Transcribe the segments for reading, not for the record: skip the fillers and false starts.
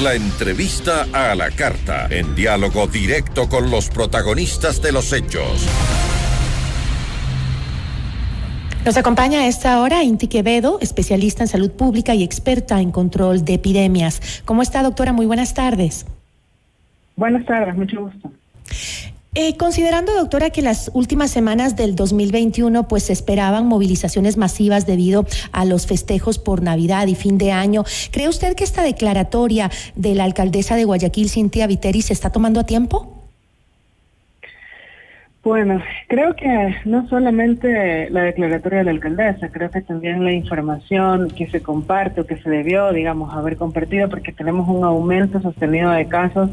La entrevista a la carta, en diálogo directo con los protagonistas de los hechos. Nos acompaña a esta hora Inti Quevedo, especialista en salud pública y experta en control de epidemias. ¿Cómo está, doctora? Muy buenas tardes. Buenas tardes, mucho gusto. Considerando, doctora, que las últimas semanas del 2021 pues se esperaban movilizaciones masivas debido a los festejos por Navidad y fin de año, ¿cree usted que esta declaratoria de la alcaldesa de Guayaquil, Cynthia Viteri, se está tomando a tiempo? Bueno, creo que no solamente la declaratoria de la alcaldesa, creo que también la información que se comparte o que se debió, digamos, haber compartido, porque tenemos un aumento sostenido de casos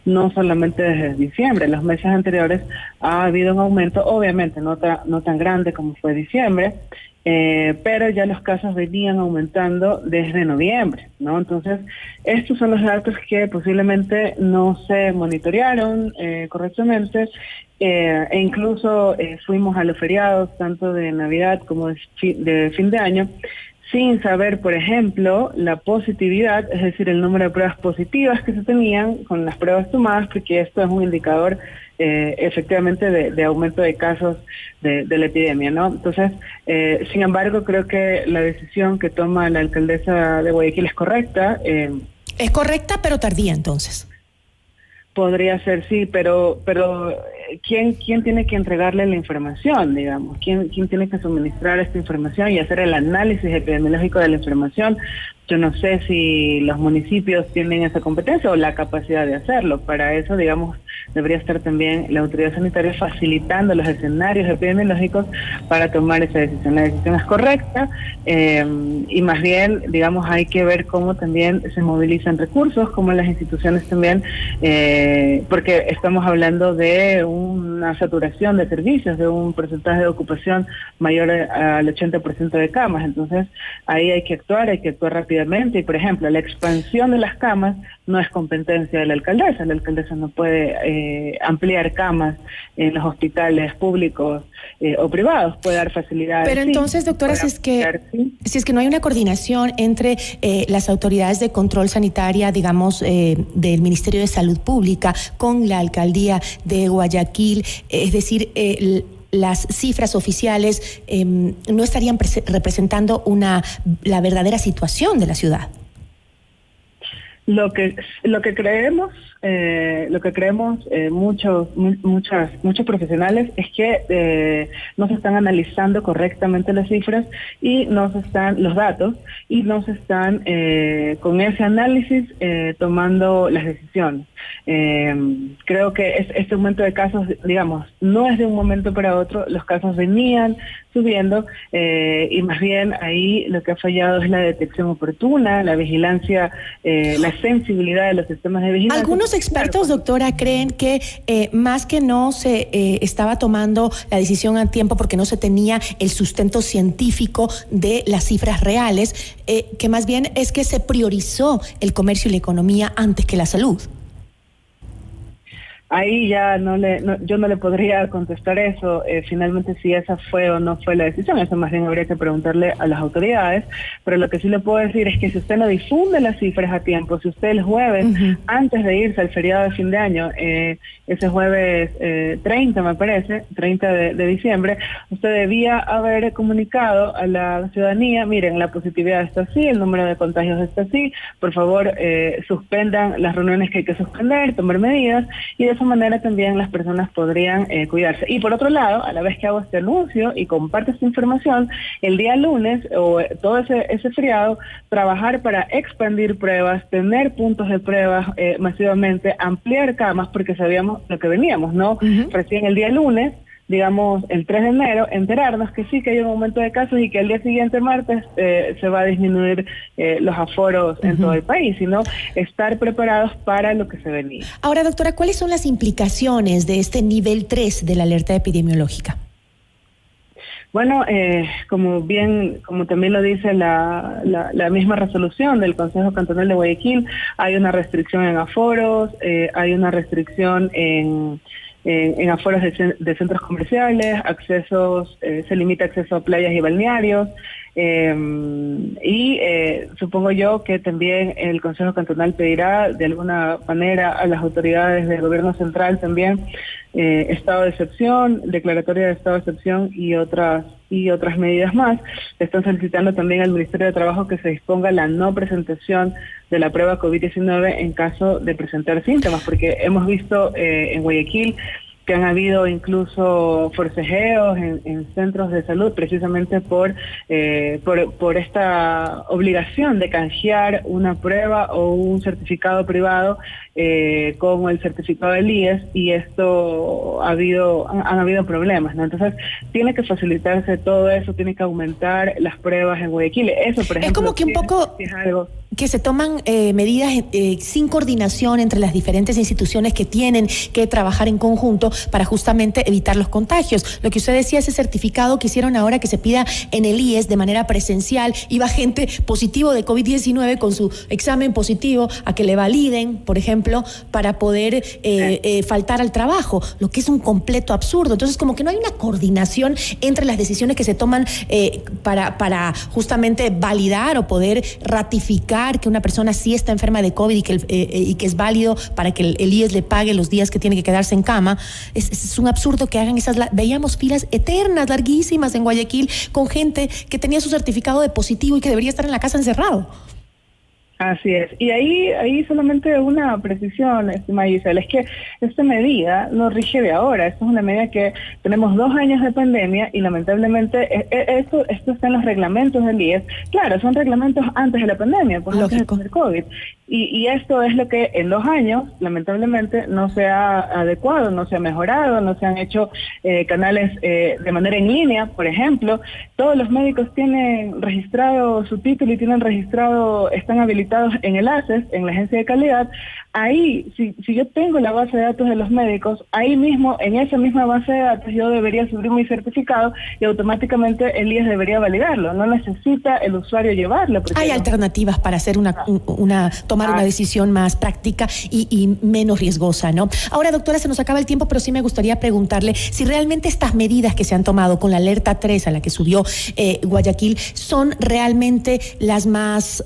no solamente desde diciembre. Los meses anteriores ha habido un aumento, obviamente no tan grande como fue diciembre, pero ya los casos venían aumentando desde noviembre, ¿no? Entonces, estos son los datos que posiblemente no se monitorearon correctamente, e incluso fuimos a los feriados, tanto de Navidad como de fin de año, sin saber, por ejemplo, la positividad, es decir, el número de pruebas positivas que se tenían con las pruebas tomadas, porque esto es un indicador efectivamente de aumento de casos de la epidemia, ¿no? Entonces, sin embargo, creo que la decisión que toma la alcaldesa de Guayaquil es correcta. Es correcta, pero tardía, entonces. Podría ser, sí, pero ¿quién tiene que entregarle la información, digamos? ¿Quién tiene que suministrar esta información y hacer el análisis epidemiológico de la información? Yo no sé si los municipios tienen esa competencia o la capacidad de hacerlo. Para eso, digamos, debería estar también la autoridad sanitaria facilitando los escenarios epidemiológicos para tomar esa decisión. La decisión es correcta y más bien, digamos, hay que ver cómo también se movilizan recursos, cómo las instituciones también, porque estamos hablando de una saturación de servicios, de un porcentaje de ocupación mayor al 80% de camas. Entonces, ahí hay que actuar rápidamente. Y, por ejemplo, la expansión de las camas no es competencia de la alcaldesa. La alcaldesa no puede ampliar camas en los hospitales públicos o privados, puede dar facilidades. Pero entonces, doctora, si es que no hay una coordinación entre las autoridades de control sanitaria, digamos, del Ministerio de Salud Pública con la alcaldía de Guayaquil, es decir, las cifras oficiales no estarían representando la verdadera situación de la ciudad. Lo que creemos muchos profesionales es que no se están analizando correctamente las cifras y los datos y no se están con ese análisis tomando las decisiones. Creo que este aumento de casos, digamos, no es de un momento para otro. Los casos venían subiendo y más bien ahí lo que ha fallado es la detección oportuna, la vigilancia, la sensibilidad de los sistemas de vigilancia. Algunos expertos, doctora, creen que más que no se estaba tomando la decisión a tiempo porque no se tenía el sustento científico de las cifras reales, que más bien es que se priorizó el comercio y la economía antes que la salud. Ahí ya yo no le podría contestar eso, finalmente si esa fue o no fue la decisión. Eso más bien habría que preguntarle a las autoridades, pero lo que sí le puedo decir es que si usted no difunde las cifras a tiempo, si usted el jueves, antes de irse al feriado de fin de año, ese jueves 30 me parece, 30 de diciembre, usted debía haber comunicado a la ciudadanía: miren, la positividad está así, el número de contagios está así, por favor suspendan las reuniones que hay que suspender, tomar medidas, y de esa manera también las personas podrían cuidarse. Y por otro lado, a la vez que hago este anuncio y comparto esta información, el día lunes o todo ese feriado, trabajar para expandir pruebas, tener puntos de pruebas masivamente, ampliar camas, porque sabíamos lo que veníamos, ¿no? Recién el día lunes, digamos, el 3 de enero, enterarnos que sí, que hay un aumento de casos y que el día siguiente, martes, se va a disminuir los aforos en todo el país, sino estar preparados para lo que se venía. Ahora, doctora, ¿cuáles son las implicaciones de este nivel 3 de la alerta epidemiológica? Bueno, como también lo dice la misma resolución del Consejo Cantonal de Guayaquil, hay una restricción en aforos, hay una restricción en en aforos de centros comerciales, se limita acceso a playas y balnearios, supongo yo que también el Consejo Cantonal pedirá de alguna manera a las autoridades del gobierno central también estado de excepción, declaratoria de estado de excepción y otras medidas más. Están solicitando también al Ministerio de Trabajo que se disponga la no presentación de la prueba COVID-19 en caso de presentar síntomas, porque hemos visto en Guayaquil que han habido incluso forcejeos en centros de salud precisamente por esta obligación de canjear una prueba o un certificado privado con el certificado del IES, y esto han habido problemas, ¿no? Entonces tiene que facilitarse todo eso, tiene que aumentar las pruebas en Guayaquil. Eso, por ejemplo, es como que un poco es algo que se toman medidas sin coordinación entre las diferentes instituciones que tienen que trabajar en conjunto para justamente evitar los contagios. Lo que usted decía, ese certificado que hicieron ahora que se pida en el IES de manera presencial, iba gente positivo de COVID-19 con su examen positivo a que le validen, por ejemplo, para poder faltar al trabajo, lo que es un completo absurdo. Entonces, como que no hay una coordinación entre las decisiones que se toman para justamente validar o poder ratificar que una persona sí está enferma de COVID y que es válido para que el IES le pague los días que tiene que quedarse en cama. Es un absurdo que hagan veíamos filas eternas, larguísimas en Guayaquil, con gente que tenía su certificado de positivo y que debería estar en la casa encerrado. Así es. Y ahí solamente una precisión, estimada Gisela, es que esta medida no rige de ahora. Esta es una medida que tenemos 2 años de pandemia y lamentablemente esto está en los reglamentos del IES. Claro, son reglamentos antes de la pandemia, por antes del COVID. Y esto es lo que en 2 años, lamentablemente, no se ha adecuado, no se ha mejorado, no se han hecho canales de manera en línea, por ejemplo. Todos los médicos tienen registrado su título y están habilitados en el ACES, en la Agencia de Calidad. Ahí, si yo tengo la base de datos de los médicos, ahí mismo, en esa misma base de datos, yo debería subir mi certificado y automáticamente el IES debería validarlo. No necesita el usuario llevarlo. Hay alternativas para hacer tomar una decisión más práctica y menos riesgosa, ¿no? Ahora, doctora, se nos acaba el tiempo, pero sí me gustaría preguntarle si realmente estas medidas que se han tomado con la alerta 3 a la que subió Guayaquil son realmente las más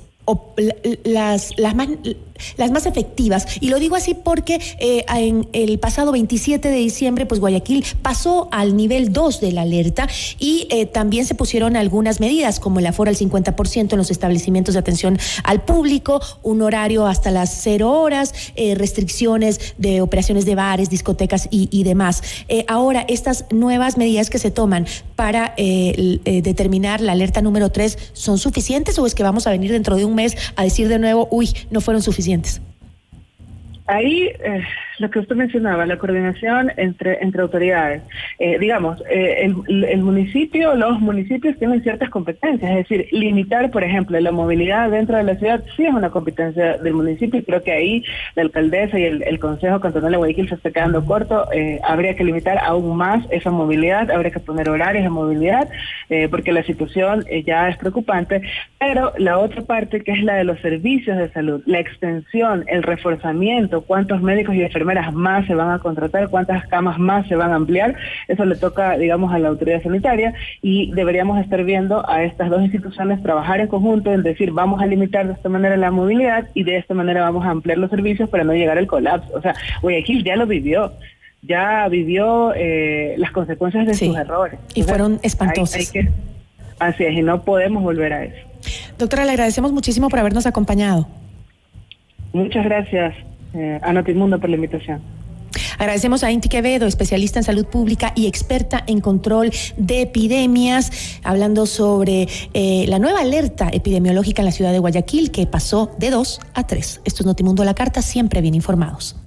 efectivas. Y lo digo así porque en el pasado 27 de diciembre, pues Guayaquil pasó al nivel 2 de la alerta y también se pusieron algunas medidas, como el aforo al 50% en los establecimientos de atención al público, un horario hasta las 0 horas, restricciones de operaciones de bares, discotecas y demás. Ahora, estas nuevas medidas que se toman para determinar la alerta número 3, ¿son suficientes o es que vamos a venir dentro de un mes a decir de nuevo, no fueron suficientes? Ahí, lo que usted mencionaba, la coordinación entre autoridades. Los municipios tienen ciertas competencias, es decir, limitar, por ejemplo, la movilidad dentro de la ciudad sí es una competencia del municipio, y creo que ahí la alcaldesa y el Consejo Cantonal de Guayaquil se está quedando corto. Habría que limitar aún más esa movilidad, habría que poner horarios de movilidad, porque la situación ya es preocupante, pero la otra parte, que es la de los servicios de salud, la extensión, el reforzamiento, cuántos médicos y enfermeras más se van a contratar, cuántas camas más se van a ampliar, eso le toca, digamos, a la autoridad sanitaria, y deberíamos estar viendo a estas 2 instituciones trabajar en conjunto en decir, vamos a limitar de esta manera la movilidad y de esta manera vamos a ampliar los servicios para no llegar al colapso. O sea, Guayaquil ya lo vivió. Ya vivió las consecuencias de sus errores. Y fueron espantosas. Así es, y no podemos volver a eso. Doctora, le agradecemos muchísimo por habernos acompañado. Muchas gracias a Notimundo por la invitación. Agradecemos a Inti Quevedo, especialista en salud pública y experta en control de epidemias, hablando sobre la nueva alerta epidemiológica en la ciudad de Guayaquil, que pasó de 2 a 3. Esto es Notimundo a la carta, siempre bien informados.